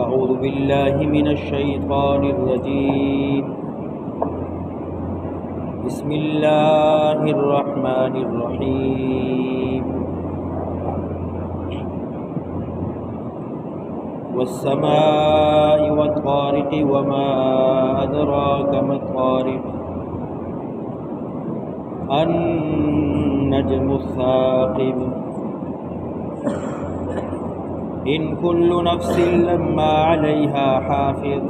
أعوذ بالله من الشيطان الرجيم بسم الله الرحمن الرحيم والسماء والطارق وما أدراك ما الطارق النجم الثاقب إن كل نفس لما عليها حافظ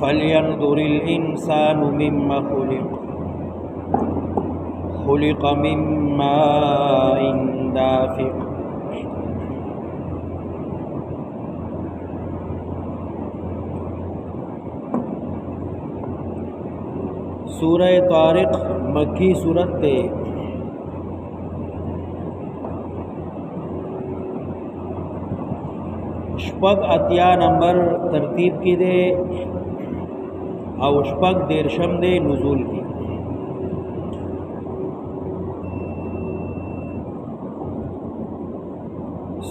فلينظر الإنسان مما خلق من ماء دافق سورہ طارق مکی سورت تے شپگ اتیا نمبر ترتیب کی دے او شپگ دیرشم دے نزول کی.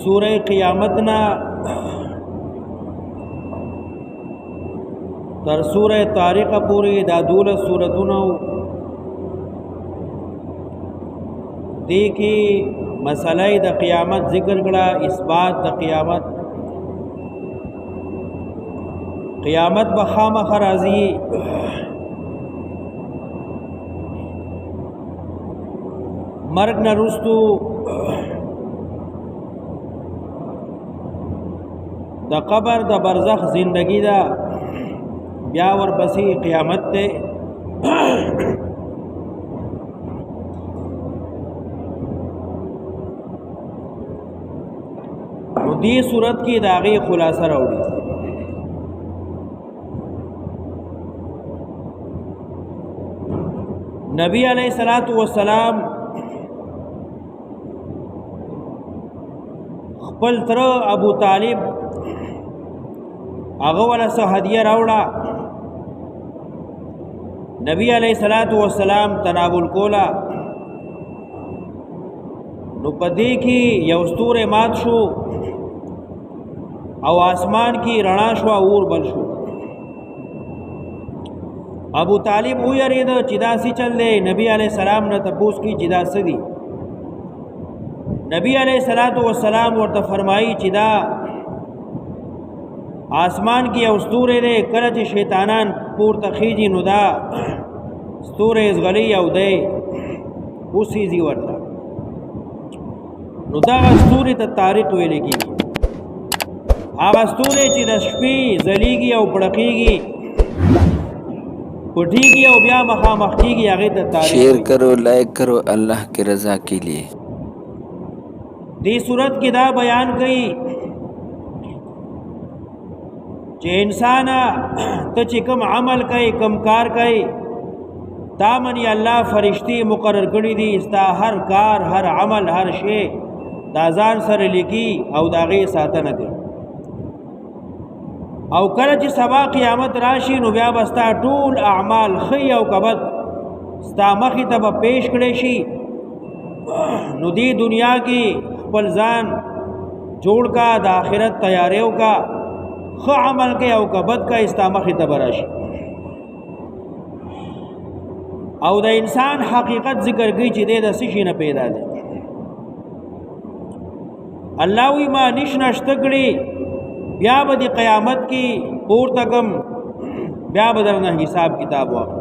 سورہ قیامتنا تر سورہ طارق پوری دا دولس سورتونو دی کی مسئلہ دا قیامت ذکر کړه، اثبات دا قیامت بخامخ راځي، مرگ نه رستو دا قبر دا برزخ زندگی دا بیا ورپسې قیامت تے. نو دی صورت کی داغی خلاصہ راوڑی. نبی علیہ السلام خپل تر ابو طالب هغه ولا څه هدیه راوړه، نبی علیہ السلام تناول کولا، نو پدې کې یو ستوره مات شو او آسمان کی رڼا شو اور بل شو. ابو طالب ویرید چې دا سی چل دی، نبی علیہ السلام نه تپوس کی چې دا څه دی. نبی علیہ السلام ورته فرمایي چې دا آسمان کی یو ستوره دی، کله چې شیطانان پورته خیجی نو دا ستوره ازغلی او دی اوسیزی ورته، نو دا ستوره ته طارق ویل کېږي. هغه ستوره چې د شپې ځلیږي او پړقېږي، پټېږي او بیا مخامخ کېږي، هغې ته طارق. شیئر کرو، لائک کرو اللہ کی رضا کے لیے. دی صورت کی دا بیان کئی چې انسان ته چې کم عمل کوي، کم کار کوي، تا منی الله فرشتي مقرر کړي دي، ستا هر کار، هر عمل، هر شی دا ځان سره لیکي او د هغې ساتنه کوي. او کله چې سبا قیامت راشي نو بیا به ستا ټول اعمال ښه او که بد ستا مخې ته به پیش کړی شي. نو دی دنیا کې خپل ځان جوړ کا، د آخرت تیاریو کا، خو عمل کے او کبد کا استامخی تبراشی. او دا انسان حقیقت ذکر گئی چی دے دا سشی نا پیدا دے. اللہ وی ما نش نشتکڑی بیا با دی قیامت کی پور تکم، بیا بدرنا حساب کتاب واقع.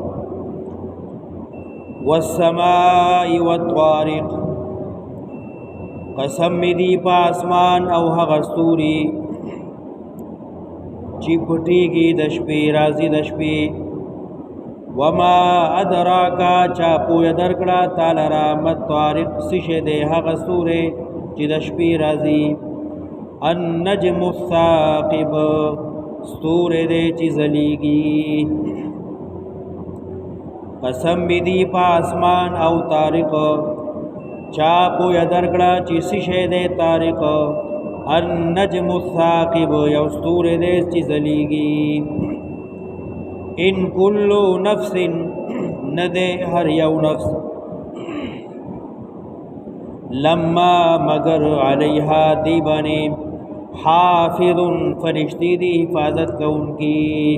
والسماء والطارق قسم می دی پا اسمان او حغستوری چی پٹیگی دشپی رازی دشپی. وما ادراکا چا پویا درکڑا تالرا مت طارق سشے دے حق سورے چی دشپی رازی. النجم الثاقب ستورے دے چی زلیگی. قسم بھی دی پا اسمان او طارق چا پویا درکڑا چی سشے دے طارق. النجم الثاقب یو ستورے دے چی زلیگی. ان کل نفس ندے ہر یو نفس لما مگر علیہا دی بانی حافظ فرشتی دی حفاظت کون کی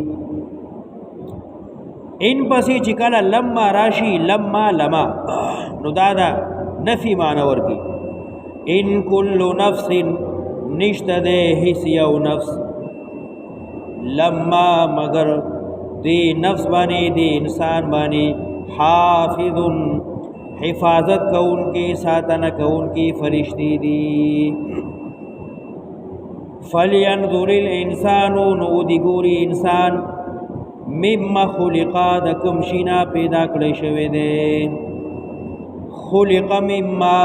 ان پسی چکل لما راشی لما لما نو دادا نفی معنور کی ان کل نفس نشت دے حس یو نفس لما مگر دی نفس بانی دی انسان بانی حافظ حفاظت کون کی ساتنہ کون کی فرشتی دی فلینظر الانسان نو دی گوری انسان مما خلقا د کم شینا پیدا کړی شوی دی خلق مما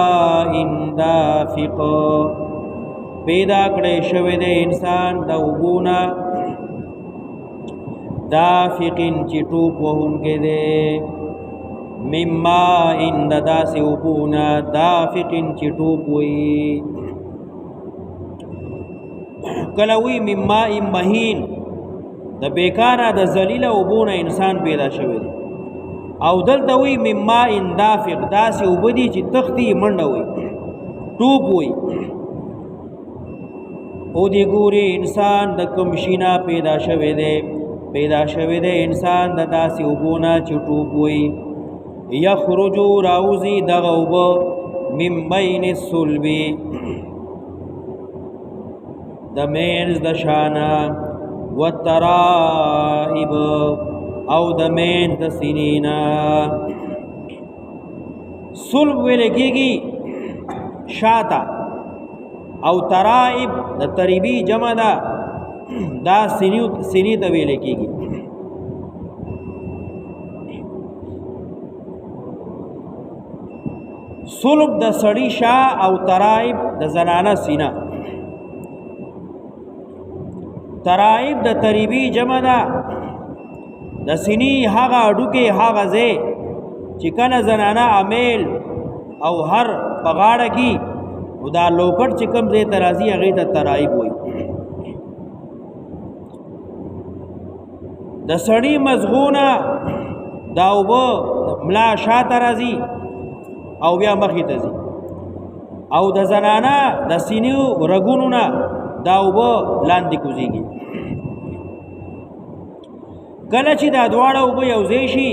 ان دافق پیدا کړی شوی دی انسان د وګونا دافقین چې ټوپ وهونکی دی مما ان داسې وګونا دافقین چې ټوپ وي کله وی مما مهین د بیکاره د ذلیله وبونه انسان پیدا شوی دی او دلته وی مما اندافق داسې وبدي چې تختی منډه وي ټوپ وي او دی ګوري انسان د کوم شینا پیدا شوی دی انسان د داسې وبونه چې ټوپ وي یخرجو راوزی دغه وبو من بین الصلب د مینز د شانا والترائب او د مین د سنینا صلب ولګيږي شاتا او ترائب د تریبی جمع دا سنی ته ویل کېږي صلب د سړی شا او ترائب د زنانه سینا ترائب د تریبی جمع ده د سینی هغه اډوکې هغه ځای چې کله زنانه امیل او هر په غاړه کې نو دا لوکټ چې کوم ځای ته راځي هغې ته ترائب وایي د سړي مزغونه دا اوبه ملا شاته راځي او بیا مخې ته ځي او د زنانه د سینیو رګونو نه دا اوبه لاندې کوزیږي کله چې دا دواړه اوبه یو ځای شي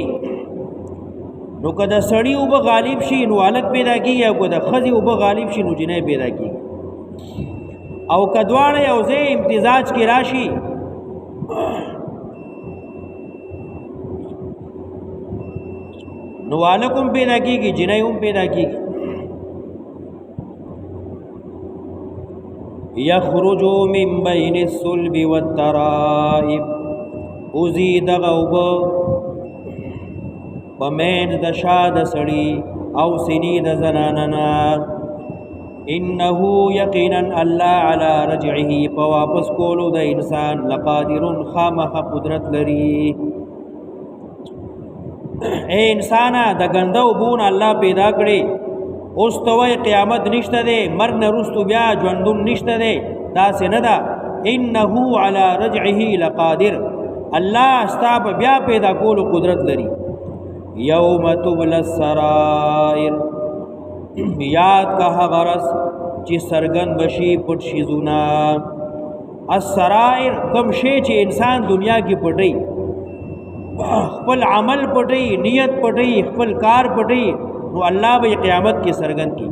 نو که د سړي اوبه غالب شي نو هلک پیدا کېږي او که د ښځې اوبه غالب شي نو جنۍ پیدا کېږي او که دواړه یو ځای امتزاج کې راشي نو هلک هم پیدا کېږي جنۍ هم پیدا کېږي یخرجو من بین الصلب والترائب اوزی دغه اوبه په منځ د شا د سړي او سینې د زنانه نه انه یقینا الله علی رجعه په واپس کولو د انسان لقادر خامخ قدرت لري اے انسانه د ګنده اوبون الله پیدا کړي اوس ته وایي قیامت نشته دی مرګ نه وروستو بیا ژوندون نشته دی داسې نه ده انه علی رجعه لقادر الله ستا په بیا پیدا کولو قدرت لري یوم تبل السرائر یاد کا هغه ورځ چې څرګند بشي پټ شیزونه السرائر کوم شی چې انسان دنیا کې پټي خپل عمل پټي نیت پټي خپل کار پټي نو الله به قیامت کې څرګند کی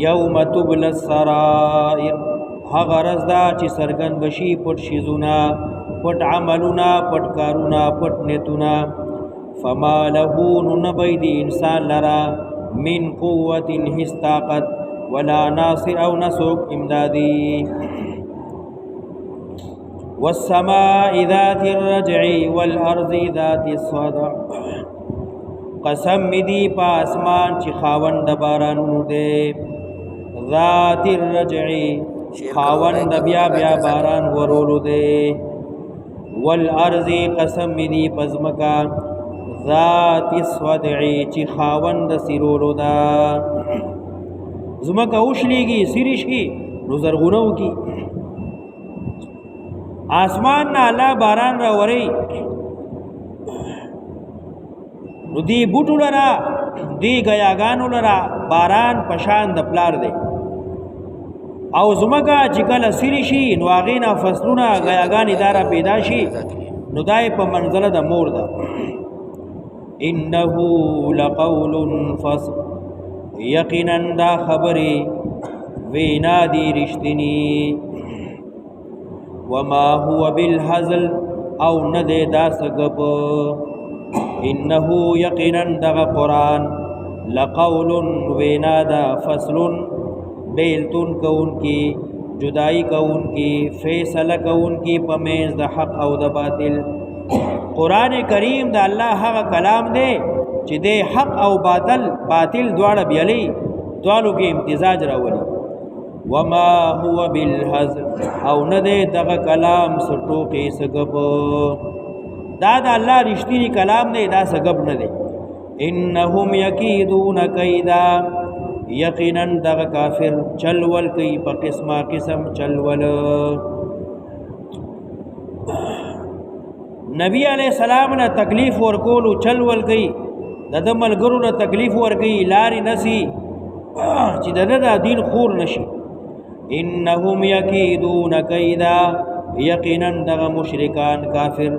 یوم تبل السرائر هغه ورځ دا چې څرګند بشي پټ شیزونه پټ عملونه پټ کارونه پټ نیتونه فما له نبید انسان لرا من قوت هیڅ طاقت ولا ناصر او نسوک امدادی والسماء ذات الرجع والارض ذات الصدع قسم دی پا اسمان چې خاوند بارانونو دی ذات الرجع خاوند بیا بیا باران ورولو دی والارض قسم دی پزمکا ذات الصدع چې خاوند سیرولو دا زمکا اوشلیږي سیریشي نو زرغونو کی آسمان نه الله باران را وری نو دی بوټو لرا دی غیاګانو لرا باران پشان د پلار دی او زمکا چې کله سری شي نو هغې نه فصلونه غیاګانې داره پیدا شي نو دا په منزله د مور ده انه لقول فصل یقینا دا خبرې وینا دی رښتینی وما هو بالهزل او نه دی دا سګپ انه یقینا دغه قرآن لقول وینا دا فصل بیلتون کون کی جدائی کون کی فیصله کون کی پمیز د حق او د باطل قرآن کریم د الله هغه کلام دی چې د حق او باطل دواړه بیلی دوالو کې امتزاج راولي وما هو بالهزل او نه دی دغه کلام سټوقې سګب دا د الله رښتینی کلام دی دا سګب نه دی انهم یکیدون کیدا یقینا دغه کافر چلول کوي په قسمه قسم چلول نبی علیہ السلام نه تکلیف ورکولو چلول کوي د ملګرو نه تکلیف ورکوي لارې نسی چې د دین خور نشي انهم یکیدون کیدا یقینا دغه مشرکان کافر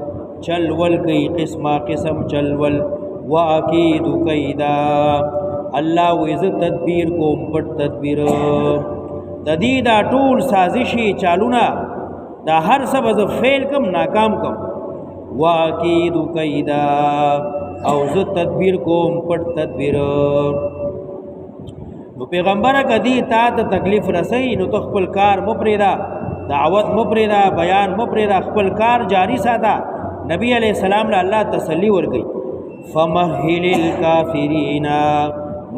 چلول کوي قسمه قسم چلول واکید کیدا الله وز تدبیر کوم پټ تدبیر د دې دا ټول سازشي چالونه دا هر سبب فیل کم ناکام کم واکید کیدا او ز تدبیر کوم پټ تدبیر نو پیغمبر کدی تا ته تکلیف رسي نو خپل کار مپریدا دعوت مپریدا بیان مپریدا خپل کار جاری ساته نبی علیہ السلام له الله تسلی ورکړي فمهل الکافرین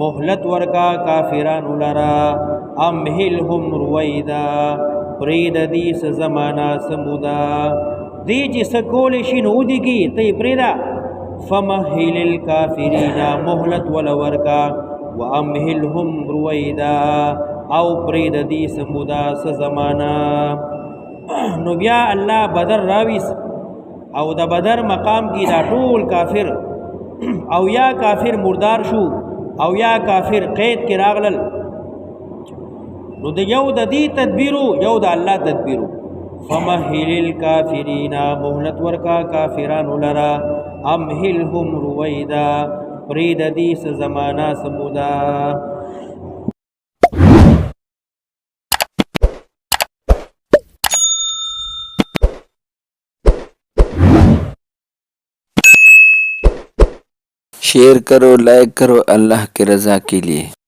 مهلت ورکا کافران لرا امهلهم رویدا پرید دیس زمانا سمودا دی چې سکول شي نو دی کی تی پریدا فمهل الکافرین مهلت ورکا وامهلهم رویدا او پرید دیس مودا س زمانا نو بیا الله بدر راویس او د بدر مقام کی دا ټول کافر او یا کافر مردار شو او یا کافر قید کې راغلل نو د یو د دې تدبیرو یو د الله تدبیرو فمهل الکافرین مهلت ورکا کافران لرا امهلهم رویدا پرید دیس زمانہ سمودا शेयर करो लाइक करो अल्लाह की रज़ा के लिए।